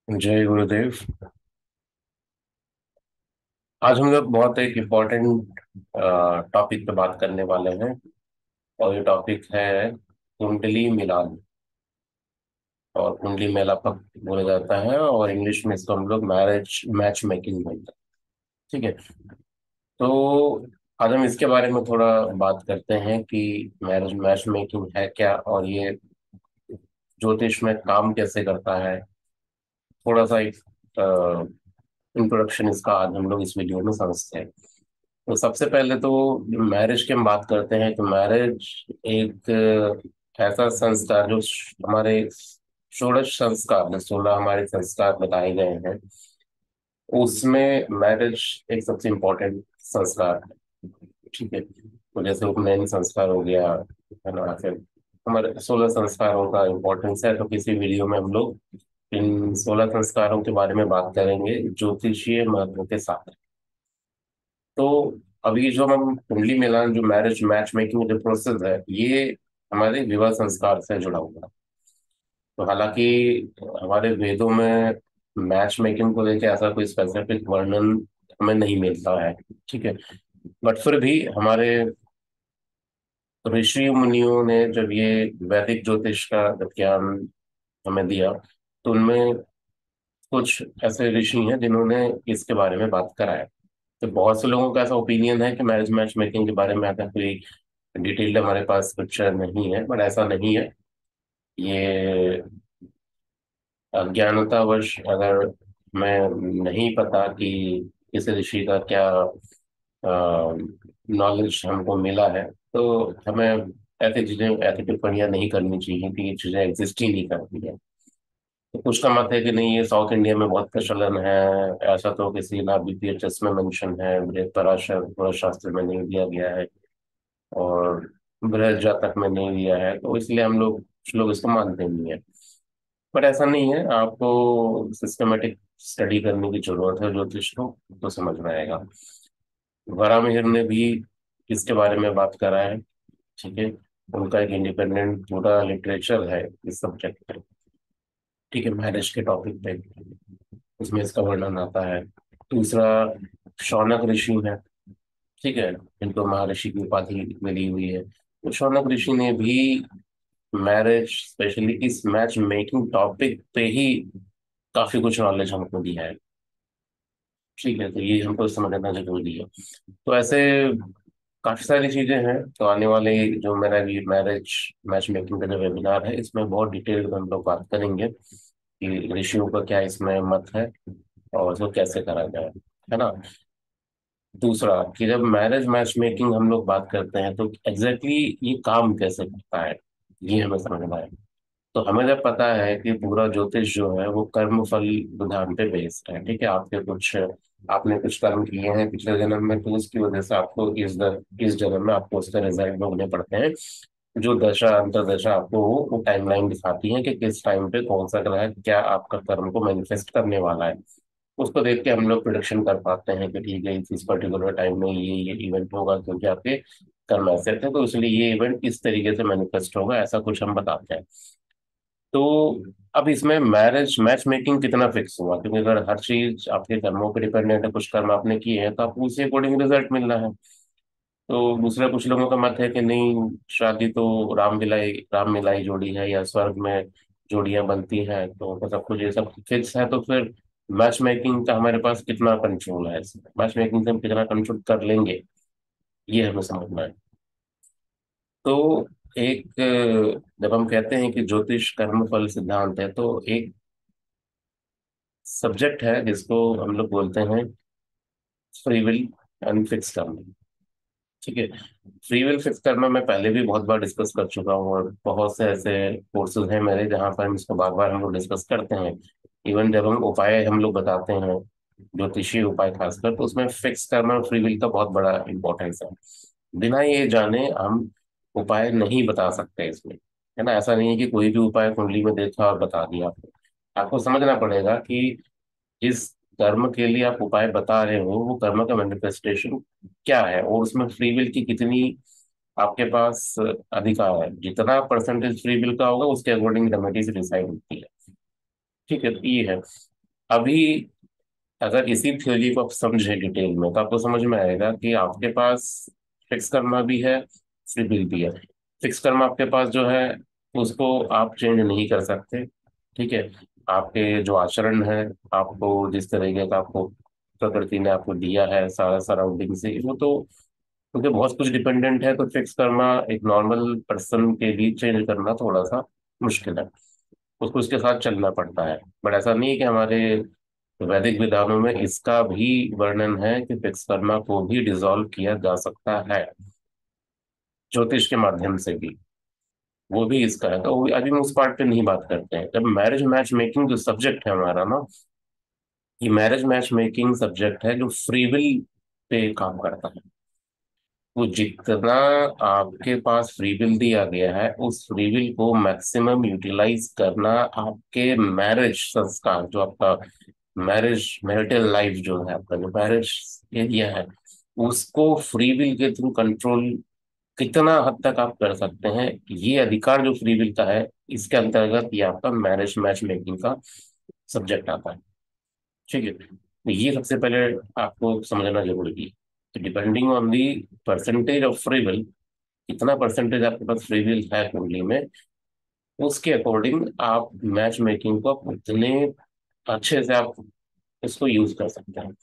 जय गुरुदेव। आज हम लोग बहुत एक इम्पोर्टेंट टॉपिक पे बात करने वाले हैं। और ये टॉपिक है कुंडली मिलान। और कुंडली मेलापक बोला जाता है, और इंग्लिश में इसको हम लोग मैरिज मैच मेकिंग बोलते हैं। ठीक है। तो आज हम इसके बारे में थोड़ा बात करते हैं कि मैरिज मैच मेकिंग है क्या, और ये ज्योतिष में काम कैसे करता है। थोड़ा सा एक इंट्रोडक्शन इसका आज हम लोग इस वीडियो में समझते हैं। तो सबसे पहले तो मैरिज की हम बात करते हैं, तो मैरिज एक ऐसा संस्कार जो हमारे षोडश संस्कार जो 16 हमारे संस्कार बताए गए हैं, उसमें मैरिज एक सबसे इम्पोर्टेंट संस्कार है। ठीक है। तो जैसे उपनयन संस्कार हो गया, है ना, फिर हमारे 16 संस्कारों का इम्पोर्टेंस है। तो किसी वीडियो में हम लोग इन 16 संस्कारों के बारे में बात करेंगे ज्योतिषीय महत्व के साथ। तो अभी जो हम कुंडली मिलान, जो मैरिज मैच मेकिंग जो प्रोसेस है, ये हमारे विवाह संस्कार से जुड़ा हुआ है। तो हालांकि हमारे वेदों में मैच मेकिंग को लेकर ऐसा कोई स्पेसिफिक वर्णन हमें नहीं मिलता है। ठीक है। बट फिर भी हमारे ऋषि मुनियों ने जब ये वैदिक ज्योतिष का जब ज्ञान हमें दिया, तो उनमें कुछ ऐसे ऋषि हैं जिन्होंने इसके बारे में बात करा है। तो बहुत से लोगों का ऐसा ओपिनियन है कि मैरिज मैच मेकिंग के बारे में आता कोई डिटेल्ड हमारे पास पिक्चर नहीं है, बट ऐसा नहीं है। ये अज्ञानतावश, अगर मैं नहीं पता कि किसी ऋषि का क्या नॉलेज हमको मिला है, तो हमें ऐसी चीजें, ऐसी टिप्पणियां नहीं करनी चाहिए कि ये चीजें एग्जिस्ट ही नहीं करती है। तो कुछ का मत है कि नहीं, ये साउथ इंडिया में बहुत प्रचलन है। ऐसा तो किसी ना बीपीएचएस में मेंशन है, बृहद पराशर पुराण शास्त्र में नहीं दिया गया है, और बृहद जातक में नहीं दिया है, तो इसलिए हम लोग कुछ लोग इसको मानते नहीं है। बट ऐसा नहीं है, आपको सिस्टमेटिक स्टडी करने की जरूरत है ज्योतिष को, तो समझ में आएगा। वराहमिहिर ने भी इसके बारे में बात करा है। ठीक है। उनका एक इंडिपेंडेंट पूरा लिटरेचर है इस सब्जेक्ट पे। ठीक है, मैरिज के टॉपिक पे उसमें इसका वर्णन आता है। दूसरा, शौनक ऋषि है। ठीक है। इनको महर्षि की उपाधि मिली हुई है। तो शौनक ऋषि ने भी मैरिज, स्पेशली इस मैच मेकिंग टॉपिक पे ही काफी कुछ नॉलेज हमको दिया है। ठीक है। तो ये हमको समझना जरूरी है। तो ऐसे काफी सारी चीजें हैं। तो आने वाले जो मेरा ये मैरिज मैच मेकिंग का जो वेबिनार है, इसमें बहुत डिटेल में हम लोग बात करेंगे कि ऋषियों का क्या इसमें मत है, और इसको कैसे करा जाए, है ना। दूसरा, कि जब मैरिज मैच मेकिंग हम लोग बात करते हैं, तो एग्जैक्टली ये काम कैसे करता है, ये हमें समझना है। तो हमें जब पता है कि पूरा ज्योतिष जो है वो कर्म फल विधान पे बेस्ड है। ठीक है। आपने कुछ कर्म किए हैं पिछले जन्म में, तो उसकी वजह से आपको इस जन्म में आपको उसका रिजल्ट भोगने पड़ते हैं। जो दशा अंतरदशा आपको वो टाइमलाइन दिखाती है कि किस टाइम पे कौन सा ग्रह क्या आपका कर्म को मैनिफेस्ट करने वाला है। उसको देख के हम लोग प्रिडिक्शन कर पाते हैं कि ठीक है, इस पर्टिकुलर टाइम में ये इवेंट होगा, क्योंकि आपके कर्म ऐसे थे, तो इसलिए ये इवेंट इस तरीके से मैनिफेस्ट होगा, ऐसा कुछ हम बताते हैं। तो अब इसमें मैरिज मैच मेकिंग कितना फिक्स हुआ, क्योंकि अगर हर चीज आपके कर्मों पर डिपेंडेंट है, कुछ कर्म आपने किए हैं तो आपको उसी अकॉर्डिंग रिजल्ट मिलना है। तो दूसरा, कुछ लोगों का मत है कि नहीं, शादी तो राम मिलाई जोड़ी है, या स्वर्ग में जोड़ियां बनती हैं, तो सब कुछ ये सब फिक्स है। तो फिर मैच मेकिंग का हमारे पास कितना कंट्रोल है, इसमें मैच मेकिंग से हम कितना कंट्रोल कर लेंगे, ये हमें समझना है। तो एक जब हम कहते हैं कि ज्योतिष कर्म फल सिद्धांत है, तो एक सब्जेक्ट है जिसको हम लोग बोलते हैं फ्री विल एंड फिक्स करना। ठीक है। फ्री विल फिक्स करना मैं पहले भी बहुत बार डिस्कस कर चुका हूँ, और बहुत से ऐसे कोर्सेज हैं मेरे जहाँ पर हम इसको बार बार हम लोग डिस्कस करते हैं। इवन जब हम उपाय हम लोग बताते हैं, ज्योतिषीय उपाय खासकर, तो उसमें फिक्स करना फ्री विल का बहुत बड़ा इंपॉर्टेंस है। बिना ये जाने हम उपाय नहीं बता सकते इसमें, है ना। ऐसा नहीं है कि कोई भी उपाय कुंडली में देखा और बता दिया। आपको समझना पड़ेगा कि जिस कर्म के लिए आप उपाय बता रहे हो, वो कर्म का मैनिफेस्टेशन क्या है, और उसमें फ्री विल की कितनी आपके पास अधिकार है। जितना परसेंटेज फ्री विल का होगा, उसके अकॉर्डिंग रेमेडीज डिसाइड होती है। ठीक है। तो ये है। अभी अगर इसी थ्योरी को आप समझें डिटेल में, तो आपको समझ में आएगा कि आपके पास फिक्स कर्मा भी है, फ्री विल भी है। फिक्स कर्मा आपके पास जो है, उसको आप चेंज नहीं कर सकते। ठीक है। आपके जो आचरण है, आपको जिस तरीके का आपको प्रकृति ने आपको दिया है सारा सराउंडिंग से, वो तो क्योंकि बहुत कुछ डिपेंडेंट है, तो फिक्स करना एक नॉर्मल पर्सन के लिए चेंज करना थोड़ा सा मुश्किल है। उसको उसके साथ चलना पड़ता है। बट ऐसा नहीं है कि हमारे वैदिक विधानों में इसका भी वर्णन है कि फिक्स कर्मा को भी डिसॉल्व किया जा सकता है, ज्योतिष के माध्यम से भी। वो भी इसका है, तो अभी हम उस पार्ट पे नहीं बात करते हैं। जब मैरिज मैच मेकिंग जो सब्जेक्ट है हमारा ना, ये मैरिज मैच मेकिंग सब्जेक्ट है जो फ्री विल पे काम करता है। वो जितना आपके पास फ्री विल दिया गया है, उस फ्री विल को मैक्सिमम यूटिलाइज करना आपके मैरिज संस्कार, जो आपका मैरिज मैरिटल लाइफ जो है, आपका जो मैरिज एरिया है, उसको फ्री विल के थ्रू कंट्रोल कितना हद तक आप कर सकते हैं, ये अधिकार जो फ्री विल का है, इसके अंतर्गत ये आपका मैरिज मैच मेकिंग का सब्जेक्ट आता है। ठीक है, तो ये सबसे पहले आपको समझना जरूरी है। तो depending on the percentage of free will, कितना परसेंटेज आपके पास फ्री विल है कुंडली में, उसके अकॉर्डिंग आप मैच मेकिंग को आप उतने अच्छे से आप इसको यूज कर सकते हैं।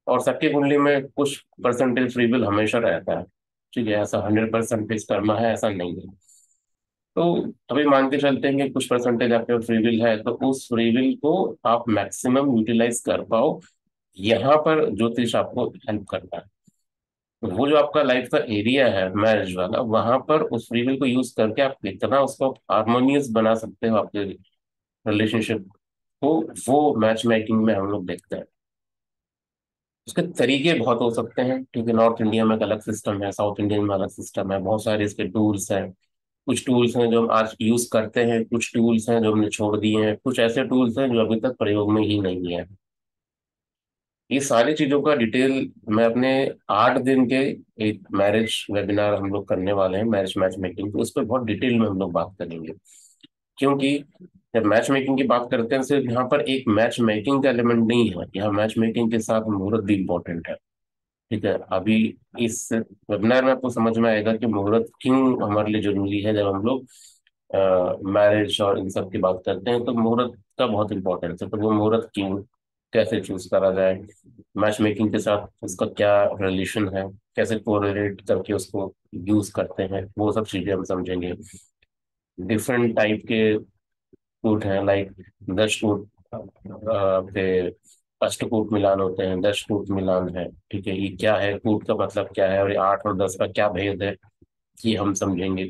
और सबकी कुंडली में कुछ परसेंटेज फ्री विल हमेशा रहता है। ठीक है, ऐसा 100% फिक्स करना है ऐसा नहीं है। तो अभी मान के चलते हैं कि कुछ परसेंटेज आपके फ्री विल है, तो उस फ्री विल को आप मैक्सिमम यूटिलाइज कर पाओ, यहाँ पर ज्योतिष आपको हेल्प करता है। वो जो आपका लाइफ का एरिया है मैरिज वाला, वहां पर उस फ्री विल को यूज करके आप कितना उसको हार्मोनियस बना सकते हो आपके रिलेशनशिप को, वो मैच मेकिंग में हम लोग देखते हैं। उसके तरीके बहुत हो सकते हैं, क्योंकि नॉर्थ इंडिया में एक अलग सिस्टम है, साउथ इंडियन में अलग सिस्टम है, बहुत सारे इसके टूल्स हैं। कुछ टूल्स हैं जो हम आज यूज करते हैं, कुछ टूल्स हैं जो हमने छोड़ दिए हैं, कुछ ऐसे टूल्स हैं जो अभी तक प्रयोग में ही नहीं है। ये सारी चीजों का डिटेल मैं अपने 8 दिन के एक मैरिज वेबिनार हम लोग करने वाले हैं, मैरिज मैच मेकिंग, तो उस पर बहुत डिटेल में हम लोग बात करेंगे। क्योंकि जब मैच मेकिंग की बात करते हैं, सिर्फ यहाँ पर एक मैच मेकिंग का एलिमेंट नहीं है, यहाँ मैच मेकिंग के साथ मुहूर्त भी इंपॉर्टेंट है। ठीक है, अभी इस वेबिनार में आपको समझ में आएगा कि मुहूर्त क्यों हमारे लिए जरूरी है। जब हम लोग मैरिज और इन सब की बात करते हैं, तो मुहूर्त का बहुत इंपॉर्टेंस है। तो वो मुहूर्त क्यों, कैसे चूज करा जाए, मैच मेकिंग के साथ उसका क्या रिलेशन है, कैसे कोरिलेट करके उसको यूज करते हैं, वो सब चीजें हम समझेंगे। डिफरेंट टाइप के कूट हैं, लाइक 10 कूट पे अष्टकूट मिलान होते हैं, 10 कूट मिलान है। ठीक है, ये क्या है, कूट का मतलब क्या है, और ये 8 और 10 का क्या भेद है, ये हम समझेंगे।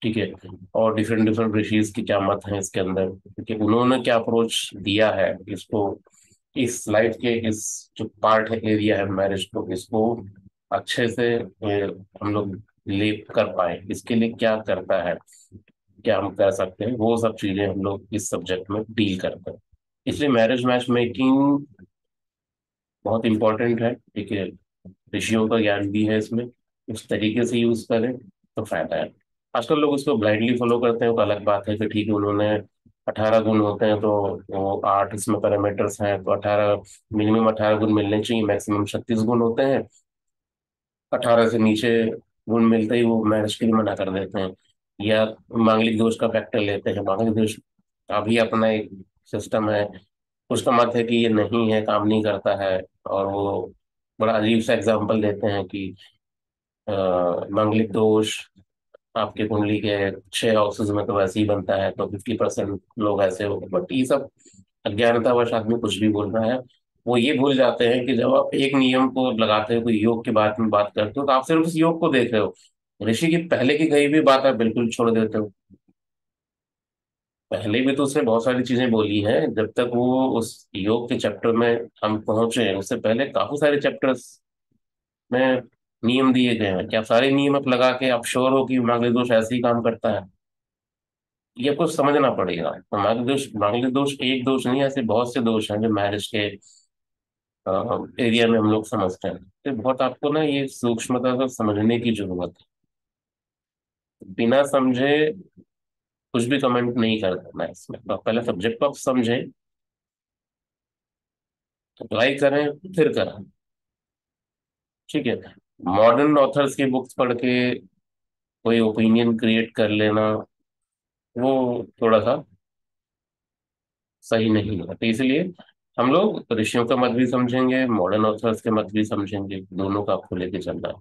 ठीक है, और डिफरेंट डिफरेंट ऋषिज के क्या मत हैं इसके अंदर, क्योंकि उन्होंने क्या अप्रोच दिया है इसको, इस लाइफ के इस जो पार्ट है, एरिया है मैरिज को, इसको अच्छे से हम लोग लीव कर पाए, इसके लिए क्या करता है, क्या हम कर सकते हैं, वो सब चीजें हम लोग इस सब्जेक्ट में डील करते हैं। इसलिए मैरिज मैच मेकिंग बहुत इंपॉर्टेंट है। ठीक है, ऋषियों का ज्ञान भी है इसमें, उस तरीके से यूज करें तो फायदा है। आजकल लोग इसको ब्लाइंडली फॉलो करते हैं, तो अलग बात है कि ठीक है, उन्होंने 18 गुण होते हैं, तो वो 8 इसमें पैरामीटर्स हैं, तो 18, मिनिमम 18 गुण मिलने चाहिए, मैक्सिमम 36 गुण होते हैं। 18 से नीचे गुण मिलते ही वो मैरिज के लिए मना कर देते हैं, या मांगलिक दोष का फैक्टर लेते हैं। मांगलिक दोष का भी अपना एक सिस्टम है, उसका मत है कि ये नहीं है, काम नहीं करता है। और वो बड़ा अजीब सा एग्जाम्पल देते हैं कि मांगलिक दोष आपके कुंडली के 6 हाउसेज में तो वैसे ही बनता है, तो 50% लोग ऐसे हो। बट ये सब अज्ञानतावश आदमी कुछ भी बोल रहा है। वो ये भूल जाते हैं कि जब आप एक नियम को लगाते हो, कोई योग के बारे में बात करते हो, तो आप सिर्फ उस योग को देख रहे हो, ऋषि की पहले की कही भी बात आप बिल्कुल छोड़ देते हो। पहले भी तो उसने बहुत सारी चीजें बोली हैं, जब तक वो उस योग के चैप्टर में हम पहुंचे, उससे पहले काफी सारे चैप्टर्स में नियम दिए गए हैं। क्या आप सारे नियम आप लगा के आप श्योर हो कि मांगलिक दोष ऐसे ही काम करता है? ये आपको समझना पड़ेगा। तो मांगलिक दोष एक दोष नहीं, ऐसे बहुत से दोष हैं जो मैरिज के एरिया में हम लोग समझते हैं। तो बहुत आपको ना ये सूक्ष्मता से समझने की जरूरत है। बिना समझे कुछ भी कमेंट नहीं करना है इसमें, तो पहले सब्जेक्ट को आप समझें, अप्लाई करें फिर करें। ठीक है। मॉडर्न ऑथर्स की बुक्स पढ़ के कोई ओपिनियन क्रिएट कर लेना, वो थोड़ा सा सही नहीं है। तो इसलिए हम लोग ऋषियों का मत भी समझेंगे, मॉडर्न ऑथर्स के मत भी समझेंगे, दोनों का आपको लेके चलना है।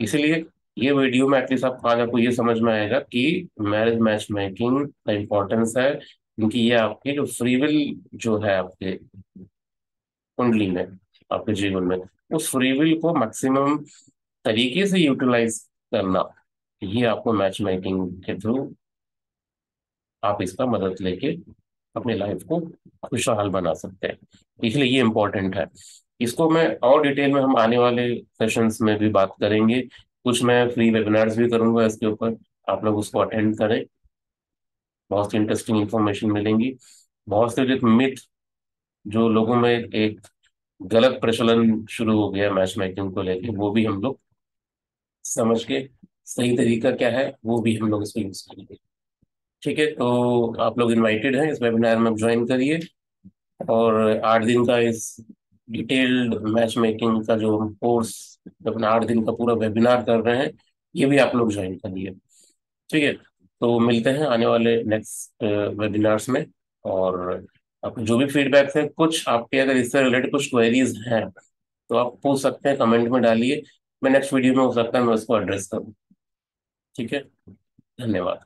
इसीलिए ये वीडियो में एटलीस्ट आप आज आपको ये समझ में आएगा कि मैरिज मैच मेकिंग का इम्पोर्टेंस है, क्योंकि ये आपके जो फ्री विल जो है आपके कुंडली में, आपके जीवन में, उस फ्री विल को मैक्सिमम तरीके से यूटिलाइज करना, ये आपको मैच मेकिंग के थ्रू आप इसका मदद लेके अपनी लाइफ को खुशहाल बना सकते हैं। इसलिए ये इम्पोर्टेंट है। इसको मैं और डिटेल में हम आने वाले सेशंस में भी बात करेंगे। कुछ मैं फ्री वेबिनार्स भी करूंगा इसके ऊपर, आप लोग उसको अटेंड करें। बहुत सी इंटरेस्टिंग इंफॉर्मेशन मिलेंगी। बहुत से जो मिथ, जो लोगों में एक गलत प्रचलन शुरू हो गया मैच मेकिंग को लेके, वो भी हम लोग समझ के सही तरीका क्या है वो भी हम लोग इसको यूज करेंगे। ठीक है, तो आप लोग इनवाइटेड हैं, इस वेबिनार में ज्वाइन करिए। और 8 दिन का इस डिटेल्ड मैच मेकिंग का जो हम कोर्स, अपना 8 दिन का पूरा वेबिनार कर रहे हैं, ये भी आप लोग ज्वाइन करिए। ठीक है, तो मिलते हैं आने वाले नेक्स्ट वेबिनार्स में। और आपको जो भी फीडबैक है, कुछ आपके अगर इससे रिलेटेड कुछ क्वेरीज हैं तो आप पूछ सकते हैं, कमेंट में डालिए। मैं नेक्स्ट वीडियो में हो सकता है मैं उसको एड्रेस करूँ। ठीक है, धन्यवाद।